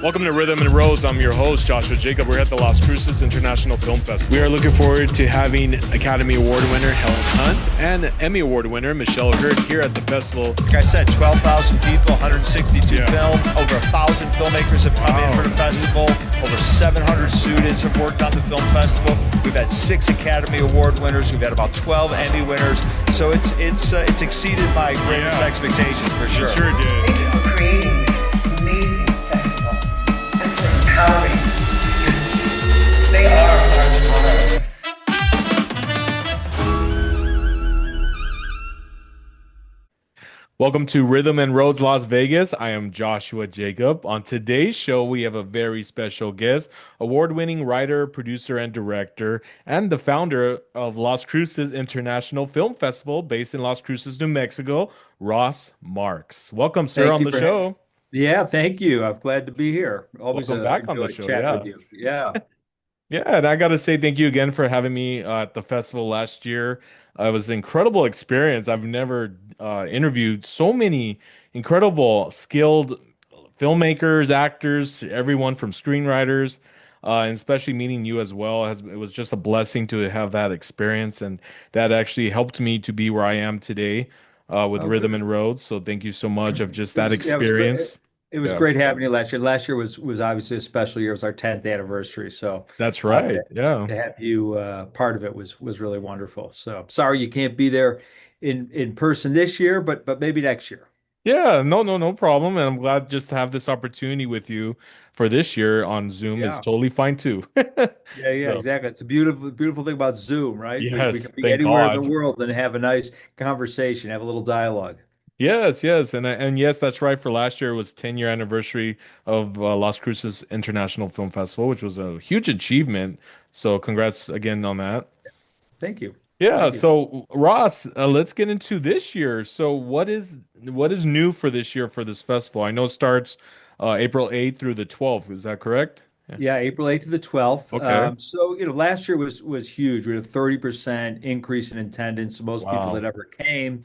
Welcome to Rhythm and Rose. I'm your host, Joshua Jacob. We're at the Las Cruces International Film Festival. We are looking forward to having Academy Award winner Helen Hunt and Emmy Award winner Michelle Hurd here at the festival. Like I said, 12,000 people, 162 films, over 1,000 filmmakers have come in for the festival. Over 700 students have worked on the film festival. We've had 6 Academy Award winners. We've had about 12 Emmy winners. So it's exceeded my greatest expectations for sure. It sure did. Thank you for creating this amazing festival and for empowering students. They are our tomorrows. Welcome to Rhythm and Roads Las Vegas. I am Joshua Jacob. On today's show, we have a very special guest, award-winning writer, producer, and director, and the founder of Las Cruces International Film Festival based in Las Cruces, New Mexico, Ross Marks. Welcome, sir, on the show. Yeah, thank you. I'm glad to be here. Always Welcome back on the show. chat with you. Yeah. Yeah, and I got to say thank you again for having me at the festival last year. It was an incredible experience. I've never interviewed so many incredible, skilled filmmakers, actors, everyone from screenwriters, and especially meeting you as well. It was just a blessing to have that experience, and that actually helped me to be where I am today with Oh, Rhythm good. and Roads. So thank you so much of just It that was, yeah, it was great. experience. It was Yeah, great having you last year. Last year was obviously a special year. It was our 10th anniversary. So that's uh, right. to, Yeah. to have you part of it was really wonderful. So sorry you can't be there in person this year, but maybe next year. Yeah, no problem. And I'm glad just to have this opportunity with you for this year on Zoom is Yeah. totally fine too. Yeah, So, exactly. It's a beautiful thing about Zoom, right? We yes, can be thank anywhere in the God. world and have a nice conversation, have a little dialogue. Yes. And yes, that's right. For last year, it was 10-year anniversary of Las Cruces International Film Festival, which was a huge achievement. So congrats again on that. Thank you. Yeah, Thank you. so Ross, let's get into this year. So what is new for this year for this festival? I know it starts April 8th through the 12th. Is that correct? Yeah. Yeah, April 8th to the 12th. Okay. So, last year was huge. We had a 30% increase in attendance. Most people that Wow. ever came.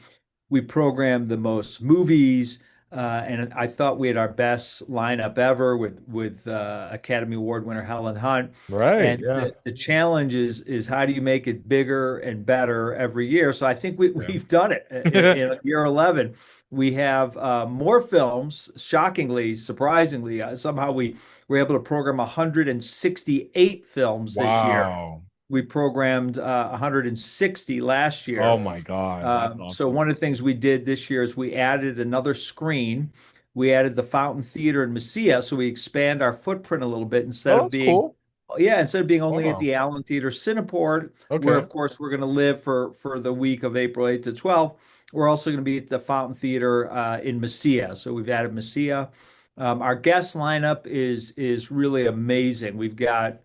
We programmed the most movies, and I thought we had our best lineup ever with Academy Award winner Helen Hunt. Right. And Yeah. the challenge is how do you make it bigger and better every year? So I think Yeah. we've done it in year 11. We have more films, shockingly, surprisingly. Somehow we were able to program 168 films this year. Wow. We programmed 160 last Oh year. my God. That's So awesome. one of the things we did this year is we added another screen. We added the Fountain Theater in Mesilla, so we expand our footprint a little bit Oh, that's cool. instead of being only at Wow. the Allen Theater Cineport, where Okay. of course we're going to live for the week of April 8th to 12th. We're also going to be at the Fountain Theater in Mesilla. So we've added Mesilla. Our guest lineup is really amazing. We've got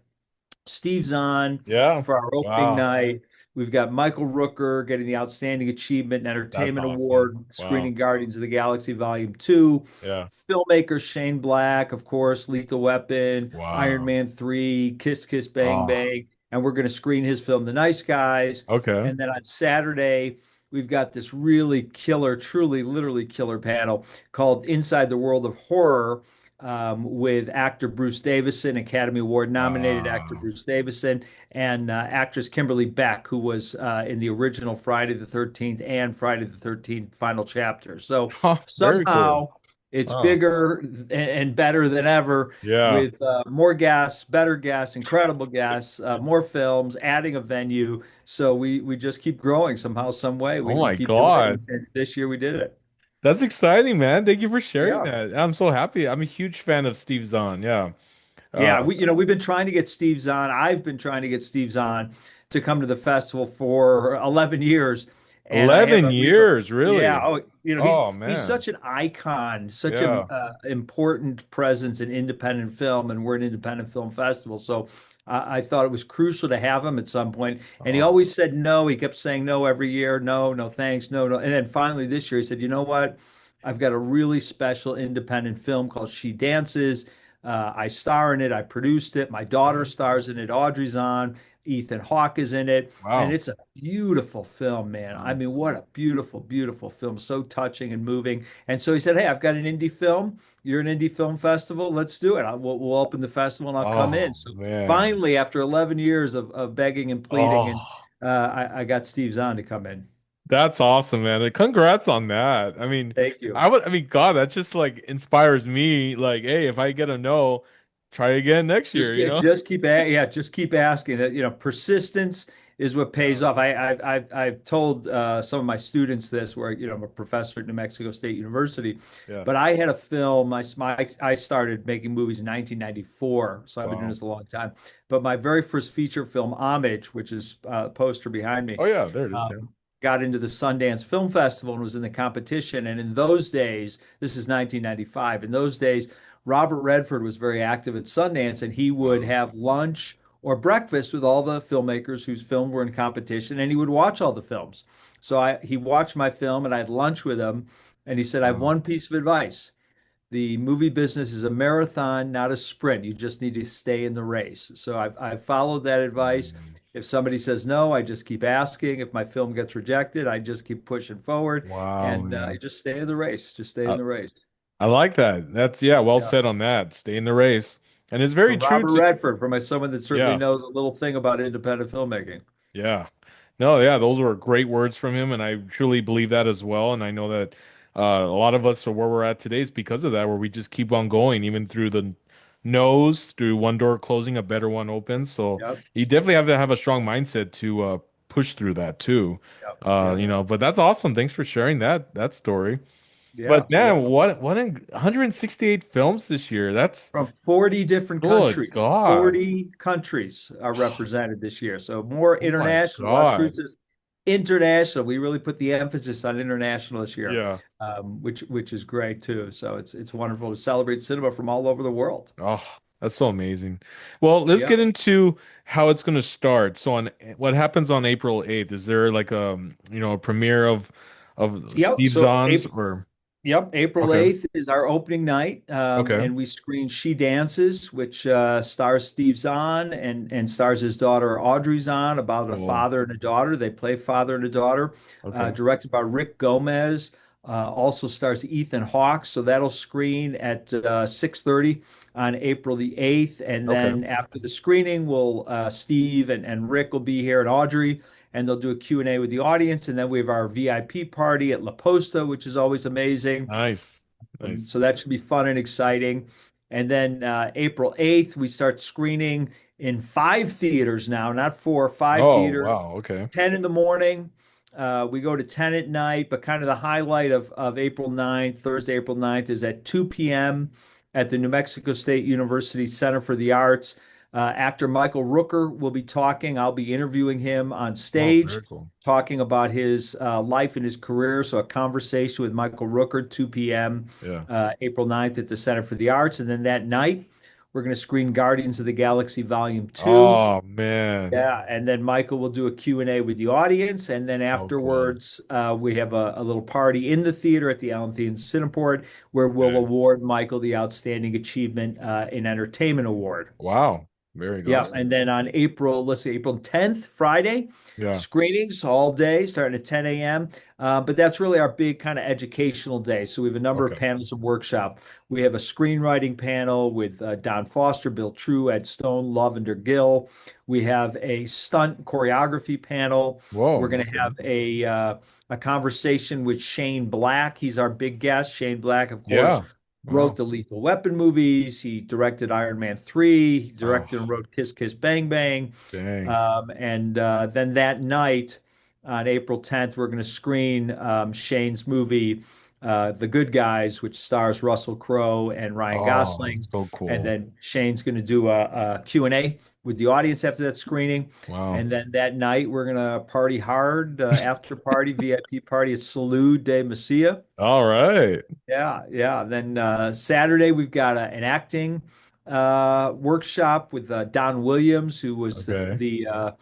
Steve Zahn Yeah. for our opening Wow. night. We've got Michael Rooker getting the Outstanding Achievement and That's Entertainment awesome. Award, Wow. screening Guardians of the Galaxy Volume 2. Yeah. Filmmaker Shane Black, of course, Lethal Weapon, Iron Wow. Man 3, Kiss Kiss Bang Oh, Bang. And we're going to screen his film, The Nice Guys. okay. And then on Saturday, we've got this really killer, truly, literally killer panel called Inside the World of Horror, with actor Bruce Davison, Academy Award nominated actor Wow. Bruce Davison, and actress Kimberly Beck, who was in the original Friday the 13th and Friday the 13th final chapter. So Very cool. somehow it's Oh, bigger and better than ever, yeah. with more guests, better guests, incredible guests, more films, adding a venue. So we just keep growing somehow, some way. Oh We my keep doing it. God. And this year we did it. That's exciting, man. Thank you for sharing Yeah. that. I'm so happy. I'm a huge fan of Steve Zahn. Yeah. Yeah, Uh, we've been trying to get Steve Zahn. I've been trying to get Steve Zahn to come to the festival for 11 years, and 11 years, yeah. really? Oh, Oh he's man. such an icon, such an Yeah. important presence in independent film, and we're an independent film festival. So I thought it was crucial to have him at some point. And he Oh, always said no. He kept saying no every year. No, no, thanks, no, no. And then finally this year he said, you know what? I've got a really special independent film called She Dances. I star in it. I produced it. My daughter okay. stars in it. Audrey's on. Ethan Hawke is in it, and Wow. it's a beautiful film, man. I Wow. mean, what a beautiful, beautiful film. So touching and moving. And so he said, "Hey, I've got an indie film. You're an indie film festival. Let's do it. We'll open the festival and I'll come in." Oh So man. finally, after 11 years of begging and pleading, and Oh, I got Steve Zahn to come in. that's awesome, man. Like, congrats on that. Thank you. I mean, God, that just like inspires me. Like, hey, if I get a no, try again next year, you know? Just keep asking. That persistence is what pays Yeah. off. I've told some of my students this, where I'm a professor at New Mexico State University, Yeah. but I had a film. I started making movies in 1994, so I've been doing Wow. this a long time. But my very first feature film, Homage, which is a poster behind me, Oh yeah, there it is. Yeah. um, got into the Sundance Film Festival and was in the competition. And in those days, this is 1995. In those days, Robert Redford was very active at Sundance, and he would Wow. have lunch or breakfast with all the filmmakers whose films were in competition, and he would watch all the films. So he watched my film, and I had lunch with him, and he said, "I have Wow. one piece of advice. The movie business is a marathon, not a sprint. You just need to stay in the race." So I've followed that advice. Nice. If somebody says no, I just keep asking. If my film gets rejected, I just keep pushing forward, Wow, and man. you just stay in the race. Just stay in I, the race. I like that. That's yeah, well Yeah. said on that. Stay in the race. And it's very From true Robert to Redford, from someone that certainly yeah. knows a little thing about independent filmmaking. Yeah. No, yeah, those were great words from him, and I truly believe that as well. And I know that a lot of us are where we're at today is because of that, where we just keep on going, even through the no's, through one door closing, a better one opens. So Yep. you definitely have to have a strong mindset to push through that too. Yep. Yep. But that's awesome. Thanks for sharing that story. Yeah. But Yeah. man, what in 168 films this year? That's From 40 different good countries. God. 40 countries are represented this year. So more Oh my international, less God. cruises. International. We really put the emphasis on international this year, Yeah. which is great too. So it's wonderful to celebrate cinema from all over the world. Oh, that's so amazing. Well, let's Yeah. get into how it's going to start. So on what happens on April 8th? Is there like a premiere of Yep. Steve Zahn's or Yep, April okay. 8th is our opening night, Okay. and we screen She Dances, which stars Steve Zahn and stars his daughter Audrey Zahn, about a Cool. father and a daughter. They play father and a daughter, Okay. directed by Rick Gomez. Also stars Ethan Hawke, so that'll screen at 6:30 on April the 8th. And Okay. then after the screening, Steve and Rick will be here, and Audrey, and they'll do a Q&A with the audience. And then we have our VIP party at La Posta, which is always amazing. Nice. Nice. So that should be fun and exciting. And then April 8th, we start screening in 5 theaters now, not four, five Oh, theaters, wow. Okay. 10 in the morning. We go to 10 at night, but kind of the highlight of April 9th, Thursday, April 9th, is at 2 p.m. at the New Mexico State University Center for the Arts. Actor Michael Rooker will be talking. I'll be interviewing him on Oh, stage, very cool. talking about his life and his career. So a conversation with Michael Rooker, 2 p.m. Yeah. April 9th at the Center for the Arts. And then that night, we're going to screen Guardians of the Galaxy Volume 2. Oh man. Yeah, and then Michael will do a Q&A with the audience, and then So cool. afterwards, we have a little party in the theater at the Allen Theater Cineport, where we'll Okay. award Michael the Outstanding Achievement in Entertainment Award. Wow. Very Yeah, awesome. and then on let's see, April 10th, Friday, Yeah. screenings all day, starting at 10 a.m. But that's really our big kind of educational day. So we have a number of Okay. panels and workshop. We have a screenwriting panel with Don Foster, Bill True, Ed Stone, Lavender Gill. We have a stunt choreography panel. We're Whoa. going to Okay. have a conversation with Shane Black. He's our big guest. Shane Black, of course, Yeah. wrote Wow. the Lethal Weapon movies. He directed Iron Man 3. He Oh, directed and wrote Kiss Kiss Bang Bang. dang. And then that night on April 10th, we're going to screen Shane's movie, The Good Guys, which stars Russell Crowe and Ryan Oh, Gosling. so And cool. then Shane's going to do a Q&A with the audience after that screening. Wow. And then that night, we're going to party hard, after party, VIP party at Salud de Mesilla. All right. Yeah, yeah. Then Saturday we've got an acting workshop with Don Williams, who was Okay. the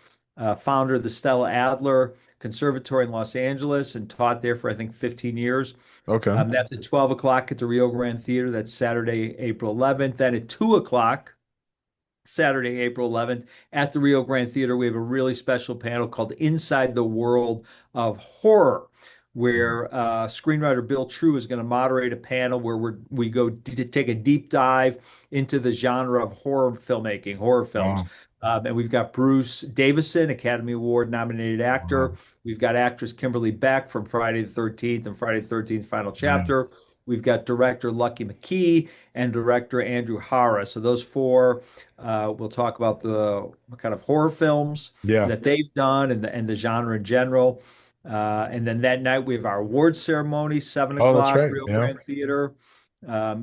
founder of the Stella Adler Conservatory in Los Angeles and taught there for I think 15 years. Okay. That's at 12 o'clock at the Rio Grande Theater. That's Saturday, April 11th. Then at 2 o'clock Saturday, April 11th at the Rio Grande Theater. We have a really special panel called Inside the World of Horror, where screenwriter Bill True is going to moderate a panel where we go to take a deep dive into the genre of horror filmmaking, horror films. Wow. And we've got Bruce Davison, Academy Award nominated actor. Wow. We've got actress Kimberly Beck from Friday the 13th and Friday the 13th Final Chapter. Nice. We've got director Lucky McKee and director Andrew Hara. So those four, we'll talk about the kind of horror films Yeah. that they've done and the genre in general. And then that night we have our award ceremony, seven Oh, that's o'clock, right. Rio Yeah. Grande Theater.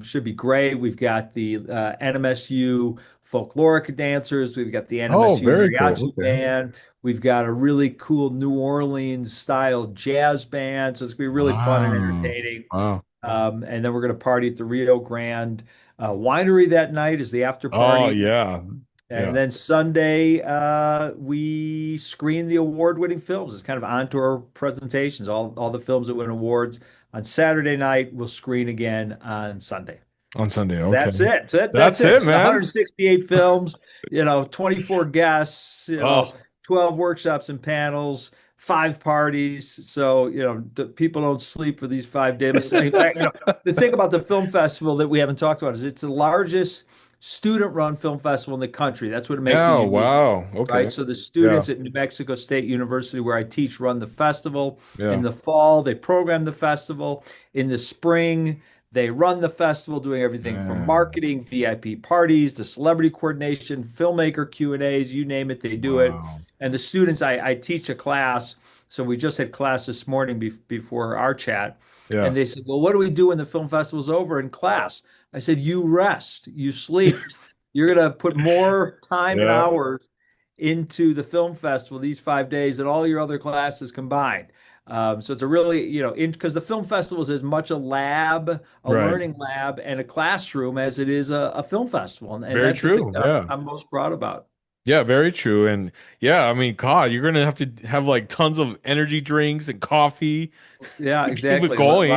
Should be great. We've got the NMSU folkloric dancers. We've got the Oh, NMSU very cool. mariachi Okay. band. We've got a really cool New Orleans style jazz band. So it's gonna be really fun and Wow. entertaining. Wow. And then we're going to party at the Rio Grande Winery that night is the after Oh, party. yeah. And Yeah. then Sunday, we screen the award-winning films. It's kind of on-tour presentations, all the films that win awards. On Saturday night, we'll screen again on Sunday. On Sunday. Okay. That's it. That's That's it. it, So man. 168 films, 24 guests, Oh, 12 workshops and panels, five parties. So, people don't sleep for these 5 days. The thing about the film festival that we haven't talked about is it's the largest student-run film festival in the country. That's what it makes it yeah. unique, Wow. Okay. right? So the Yeah. students at New Mexico State University, where I teach, run the festival. In Yeah. the fall, they program the festival. In the spring, they run the festival, doing everything from Man. marketing, VIP parties, to celebrity coordination, filmmaker Q&As, you name it, they do it. Wow. And the students, I teach a class. So we just had class this morning before our chat. Yeah. And they said, well, what do we do when the film festival's over in class? I said, you rest, you sleep. You're going to put more time and Yeah. hours into the film festival these 5 days than all your other classes combined. So it's a really, because the film festival is as much a lab, a Right. learning lab, and a classroom as it is a film festival. And Very that's the thing true. that Yeah. I'm most proud about. Yeah, very true. And yeah, I mean, God, you're gonna have to have like tons of energy drinks and coffee Yeah, to keep it exactly. going.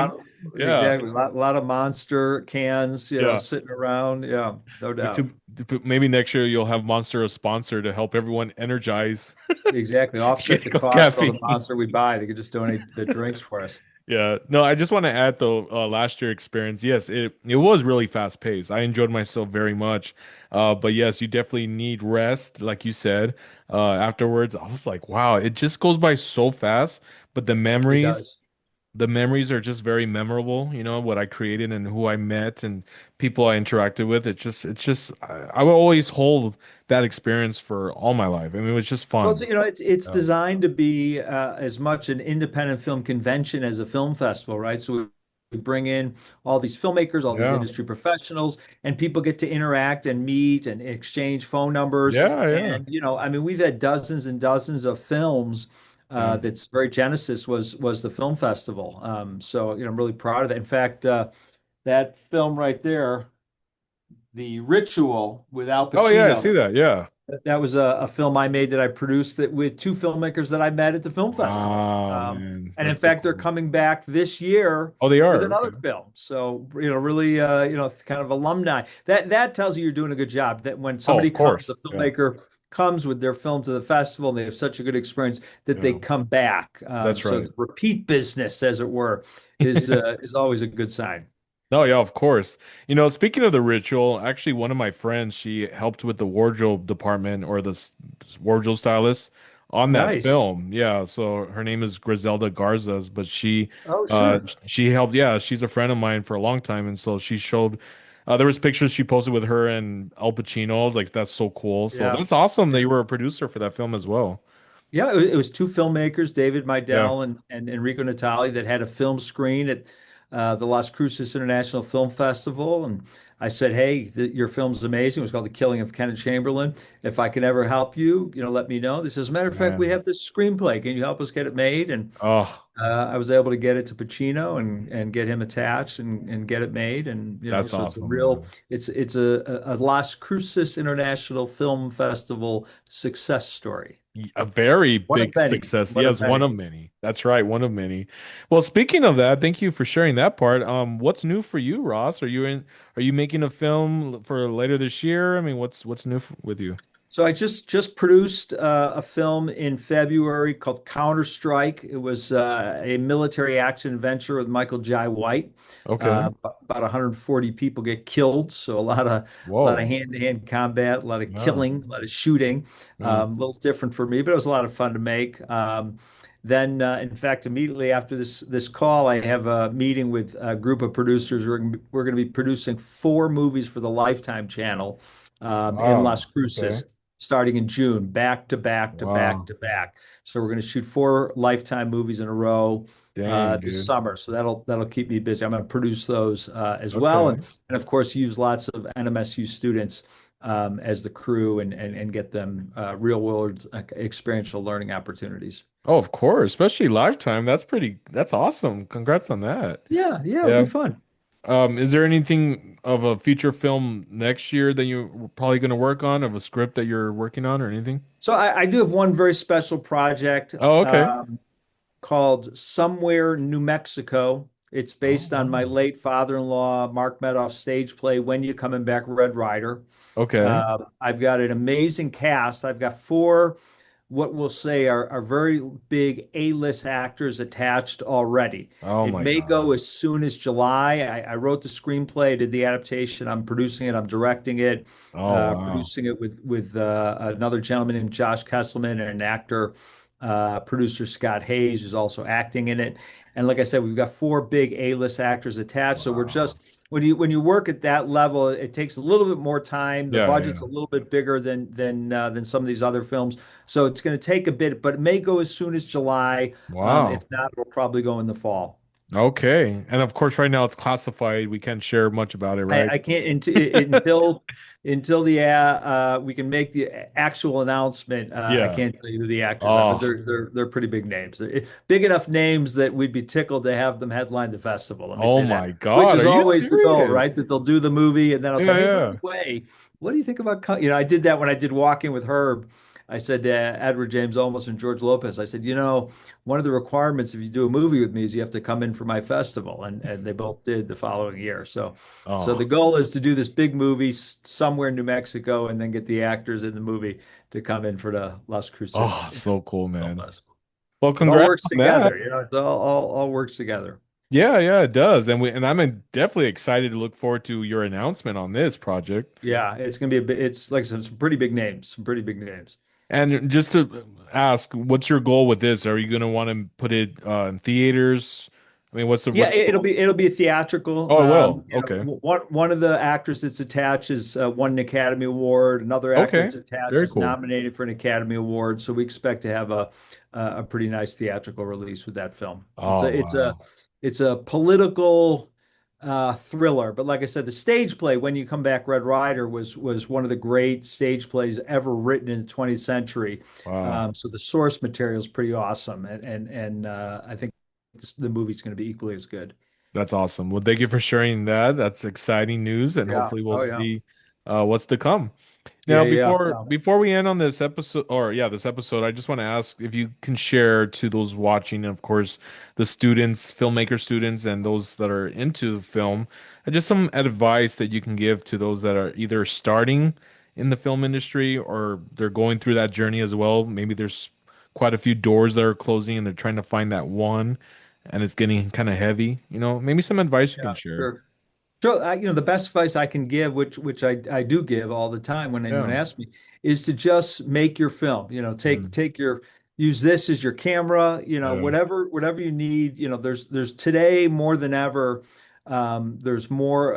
Yeah. Exactly. Lot of monster cans, Yeah. sitting around. Yeah, no We doubt. could maybe next year you'll have Monster a sponsor to help everyone energize. Exactly. Offset the Get cost of all the caffeine. monster we buy. They could just donate the drinks for us. Yeah. No, I just want to add though, last year experience, yes, it was really fast paced. I enjoyed myself very much. But yes, you definitely need rest, like you said. Afterwards, I was like, wow, it just goes by so fast. But It does. the memories are just very memorable, what I created and who I met and people I interacted with. I will always hold that experience for all my life. I mean, it was just Well, it's, fun. it's Yeah. designed to be as much an independent film convention as a film festival, right? So we bring in all these filmmakers, all these Yeah. industry professionals, and people get to interact and meet and exchange phone numbers. Yeah. Yeah. And I mean, we've had dozens and dozens of films. Yeah. That's very genesis was the film festival. So I'm really proud of that. In fact, that film right there, The Ritual with Al Oh, yeah. I Pacino. see that. Yeah. That was a film I made that I produced that with two filmmakers that I met at the film festival. Wow, man. And in That's so fact, they're cool. coming back this year Oh, they with are. another Okay. film. So, really, kind of alumni. That tells you you're doing a good job. That when Oh, somebody of comes, course. the Yeah. filmmaker comes with their film to the festival and they have such a good experience that they Yeah. come back. That's So right. the repeat business, as it were, is always a good sign. No, yeah, of course. Speaking of the ritual, actually, one of my friends, she helped with the wardrobe department or the wardrobe stylist on that Nice. film. Yeah, so her name is Griselda Garzas, but Oh, uh, sure. she helped. Yeah, she's a friend of mine for a long time, and so she showed. There was pictures she posted with her and Al Pacino. I was like, that's so cool. So Yeah. that's awesome that you were a producer for that film as well. Yeah, it was two filmmakers, David Yeah, Meidel and Enrico Natali, that had a film screen at the Las Cruces International Film Festival. And I said, hey, your film's amazing. It was called The Killing of Kenneth Chamberlain. If I can ever help you, let me know. This, as a matter of fact, we man. have this screenplay. Can you help us get it made? And Oh. I was able to get it to Pacino and get him attached and get it made. And That's so it's a awesome, real man. it's a Las Cruces International Film Festival success story. A very One of big many. success. One of Yes, one many. of many. That's right, one of many. Well, speaking of that, thank you for sharing that part. What's new for you, Ross? Are you making a film for later this year? I mean, what's new with you? So I just produced a film in February called Counter-Strike. It was a military action adventure with Michael Jai White. Okay. About 140 people get killed, so a lot of Whoa. hand-to-hand combat, a lot of Yeah. killing, a lot of shooting. Yeah. A little different for me, but it was a lot of fun to make. Then, in fact, immediately after this call, I have a meeting with a group of producers. We're going to be producing 4 movies for the Lifetime channel in Las Wow. Okay. Cruces starting in June, back to back to back Wow. to back. So we're going to shoot 4 Lifetime movies in a row Dang, this dude. summer. So that'll keep me busy. I'm going to produce those as well, Okay. and of course use lots of NMSU students as the crew and get them real world experiential learning opportunities. Oh, of course, especially Lifetime. That's awesome. Congrats on that. Yeah, it'll be Yeah. fun. Is there anything of a feature film next year that you're probably going to work on, of a script that you're working on or anything? So I do have one very special project. Oh, okay. Called Somewhere, New Mexico. It's Oh, based on my wow. late father-in-law, Mark Medoff's stage play, When You Coming Back, Red Rider. Okay. I've got an amazing cast. I've got 4 what we'll say are very big A-list actors attached already. Oh It my may go God. as soon as July. I wrote the screenplay, did the adaptation. I'm producing it. I'm directing it, Oh, wow. producing it with another gentleman named Josh Kesselman and an actor, producer Scott Hayes, who's also acting in it. And like I said, we've got 4 big A-list actors attached. So we're Wow. just when you work at that level, it takes a little bit more time. The Yeah, budget's yeah. a little bit bigger than some of these other films, so it's going to take a bit, but it may go as soon as July. If Wow. not, it'll probably go in the fall. Okay. And of course, right now it's classified. We can't share much about it, right? I can't until the we can make the actual announcement. I Yeah. can't tell you who the actors are, but Oh, they're pretty big names. They're big enough names that we'd be tickled to have them headline the festival. Let me oh say that, my which God. is Are you always the goal, serious? right? That they'll do the movie, and then I'll say, Yeah, "Hey, by yeah. the way, what do you think about?" I did that when I did Walking with Herb. I said to Edward James Olmos and George Lopez, I said, one of the requirements if you do a movie with me is you have to come in for my festival, and they both did the following year. So the Oh, goal is to do this big movie somewhere in New Mexico and then get the actors in the movie to come in for the Las Cruces oh, so cool, Film man. Festival. Well, It all congrats works on that. together, it's all works together. Yeah, yeah, it does. And I'm definitely excited to look forward to your announcement on this project. Yeah, it's gonna be it's like I said, some pretty big names, some pretty big names. And just to ask, what's your goal with this? Are you going to want to put it in theaters? I mean, Yeah, what's the goal? it'll be a theatrical. Oh, it will. Okay. One of the actors that's attached is won an Academy Award. Another actor Okay. that's attached Very was cool. nominated for an Academy Award. So we expect to have a pretty nice theatrical release with that film. It's Oh, a it's a wow. it's a political thriller, but like I said, the stage play When You Come Back, Red Rider was one of the great stage plays ever written in the 20th century. Wow. So the source material is pretty awesome, and I think the movie's going to be equally as good. That's awesome. Well, thank you for sharing that. That's exciting news, and Yeah. hopefully we'll Oh, yeah. see what's to come. Now, Yeah. Yeah. No. before we end on this episode, or yeah, this episode, I just want to ask if you can share to those watching, and of course, the students, filmmaker students, and those that are into film, just some advice that you can give to those that are either starting in the film industry or they're going through that journey as well. Maybe there's quite a few doors that are closing, and they're trying to find that one, and it's getting kind of heavy. Maybe some advice you can Yeah. share. Sure. So, the best advice I can give, which I do give all the time when anyone Yeah. asks me, is to just make your film. Mm, Use this as your camera. yeah. Whatever you need. There's today more than ever. There's more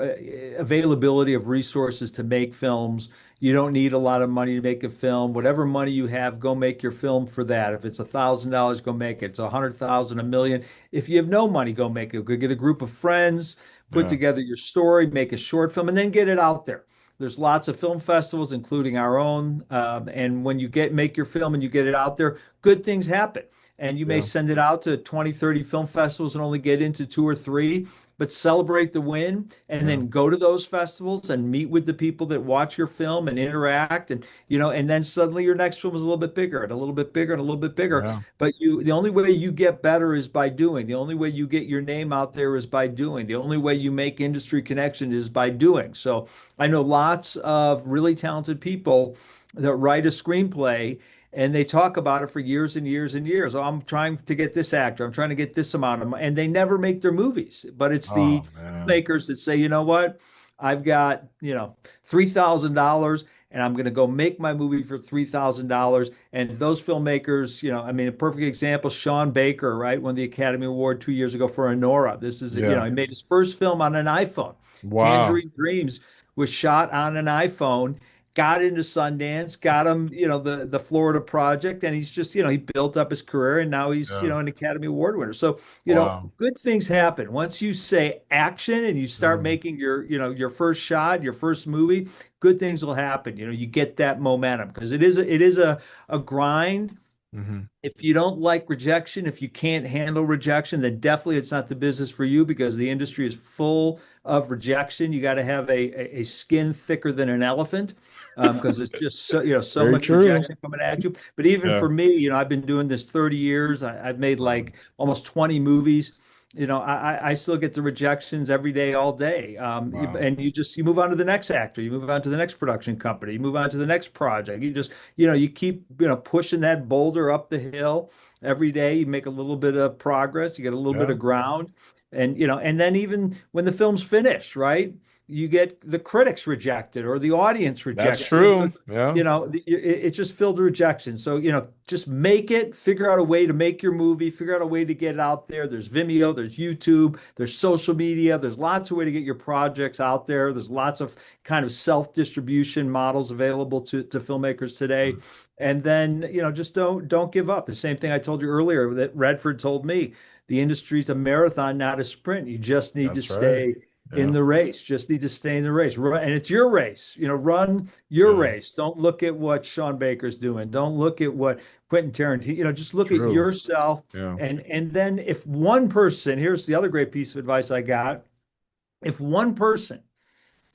availability of resources to make films. You don't need a lot of money to make a film. Whatever money you have, go make your film for that. If it's $1,000, go make it. It's 100,000, a million. If you have no money, go make it. Go get a group of friends, put Yeah. together your story, make a short film, and then get it out there. There's lots of film festivals, including our own. And when you make your film and you get it out there, good things happen. and you may Yeah. send it out to 20, 30 film festivals and only get into two or three, but celebrate the win and Yeah. then go to those festivals and meet with the people that watch your film and interact. And, and then suddenly your next film is a little bit bigger and a little bit bigger and a little bit bigger. Yeah. But the only way you get better is by doing. The only way you get your name out there is by doing. The only way you make industry connection is by doing. So I know lots of really talented people that write a screenplay and they talk about it for years and years and years. Oh, I'm trying to get this actor. I'm trying to get this amount of money. And they never make their movies. But it's the Oh man. filmmakers that say, you know what? I've got, $3,000 and I'm going to go make my movie for $3,000. And those filmmakers, I mean, a perfect example, Sean Baker, right, won the Academy Award 2 years ago for Honora. This is, Yeah. he made his first film on an iPhone. Wow. Tangerine Dreams was shot on an iPhone, got into Sundance, got him, the Florida project, and he's just, he built up his career and now he's, Yeah. an Academy Award winner. So, Wow. good things happen. Once you say action and you start Mm. making your first shot, your first movie, good things will happen. You get that momentum because it is a grind. Hmm. If you don't like rejection, if you can't handle rejection, then definitely it's not the business for you because the industry is full of rejection. You got to have a skin thicker than an elephant because it's just so Very much true. rejection coming at you. But even Yeah. for me, I've been doing this 30 years. I've made Wow. like almost 20 movies. I still get the rejections every day, all day. Wow. And you move on to the next actor, you move on to the next production company, you move on to the next project. You just, you keep, pushing that boulder up the hill every day. You make a little bit of progress, you get a little bit Yeah. of ground. And then even when the film's finished, right? You get the critics rejected or the audience That's rejects. true. Yeah. It's just filled with rejection. So, just make it, figure out a way to make your movie, figure out a way to get it out there. There's Vimeo, there's YouTube, there's social media, there's lots of way to get your projects out there. There's lots of kind of self-distribution models available to filmmakers today. Mm. And then, just don't give up. The same thing I told you earlier that Redford told me. The industry's a marathon, not a sprint. You just need to That's right. stay in Yeah. the race. Just need to stay in the race. And it's your race. Run your Yeah. race. Don't look at what Sean Baker's doing. Don't look at what Quentin Tarantino, just look at True. yourself. Yeah. And then if one person, here's the other great piece of advice I got. If one person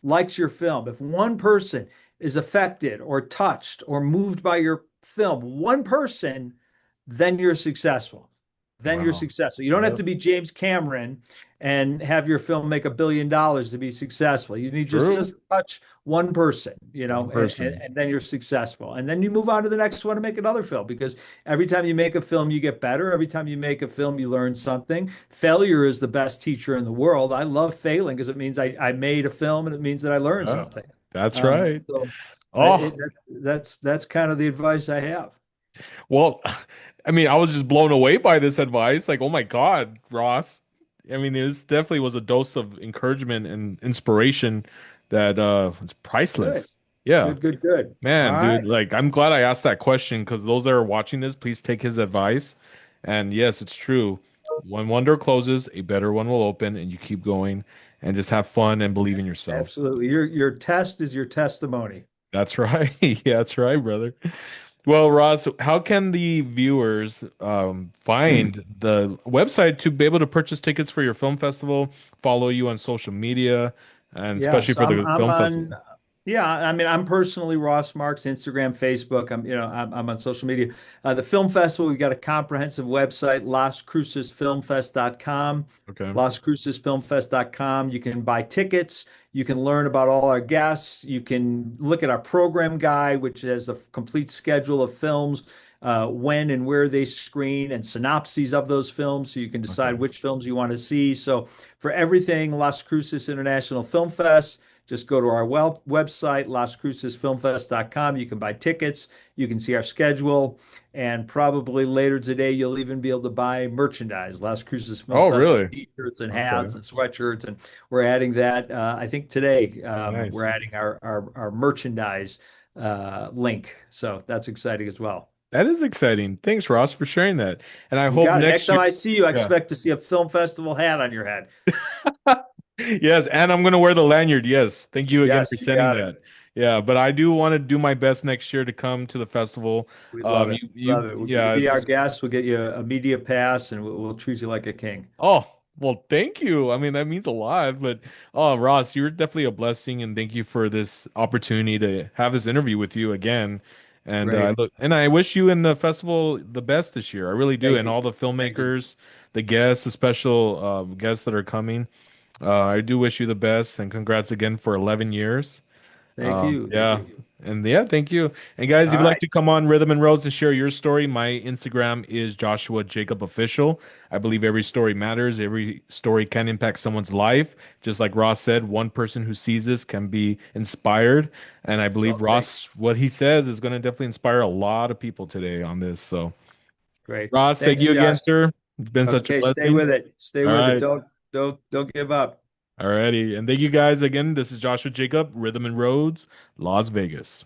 likes your film, if one person is affected or touched or moved by your film, one person, then you're successful. Then you're Wow. successful. You don't have Yep. to be James Cameron and have your film make $1 billion to be successful. You need True. just touch one person, One person. and then you're successful. And then you move on to the next one to make another film because every time you make a film, you get better. Every time you make a film, you learn something. Failure is the best teacher in the world. I love failing because it means I made a film and it means that I learned Yeah. something. That's right. So Oh, that's kind of the advice I have. well, I mean, I was just blown away by this advice. Like, oh my God, Ross. I mean, this definitely was a dose of encouragement and inspiration that it's Good, priceless. Yeah. good, good, good. All Man, dude, right. like I'm glad I asked that question because those that are watching this, please take his advice. And yes, it's true. When one door closes, a better one will open, and you keep going and just have fun and believe in yourself. Absolutely. Your test is your testimony. That's right. Yeah, that's right, brother. Well, Ross, how can the viewers find the website to be able to purchase tickets for your film festival, follow you on social media, and especially Yes, for I'm the I'm film on festival? yeah, I mean I'm personally Ross Marks, Instagram, Facebook. I'm on social media. The film festival, we've got a comprehensive website, lascrucesfilmfest.com. Okay. lascrucesfilmfest.com. You can buy tickets, you can learn about all our guests, you can look at our program guide, which has a complete schedule of films, when and where they screen, and synopses of those films, so you can Okay. decide which films you want to see. So for everything Las Cruces International Film Fest, just go to our website, lascrucesfilmfest.com. You can buy tickets, you can see our schedule, and probably later today, you'll even be able to buy merchandise, Las Cruces Film Oh, Festival really? t-shirts and Okay. hats and sweatshirts. And we're adding that. I think today, we're Nice. adding our merchandise link. So that's exciting as well. That is exciting. Thanks, Ross, for sharing that. And I You hope got it. Next next time year. I see you, I Yeah. expect to see a film festival hat on your head. Yes, and I'm gonna wear the lanyard. Yes. Thank you again Yes, for you sending got it. that. Yeah, but I do want to do my best next year to come to the festival. We'd love it. You, Love it. You yeah, be our it's guest. We'll get you a media pass and we'll treat you like a king. oh, well, thank you. I mean, that means a lot. But oh, Ross, you're definitely a blessing, and thank you for this opportunity to have this interview with you again. And Great. I wish you and the festival the best this year. I really do, Thank and you. all the Thank you. filmmakers, the guests, the special guests that are coming. I do wish you the best, and congrats again for 11 years. Thank you. Thank Yeah. you. And yeah, thank you. And guys, if All you'd like right. to come on Rhythm and Rose and share your story, my Instagram is Joshua Jacob Official. I believe every story matters. Every story can impact someone's life. Just like Ross said, one person who sees this can be inspired. And I That's all believe it takes. Ross, what he says is going to definitely inspire a lot of people today on this. So, Great. Ross, Thank thank you you, again, Josh. sir. It's been such a Okay, stay blessing. with it. Stay All with it. right. Don't give up. All righty. And thank you guys again. This is Joshua Jacob, Rhythm and Roads, Las Vegas.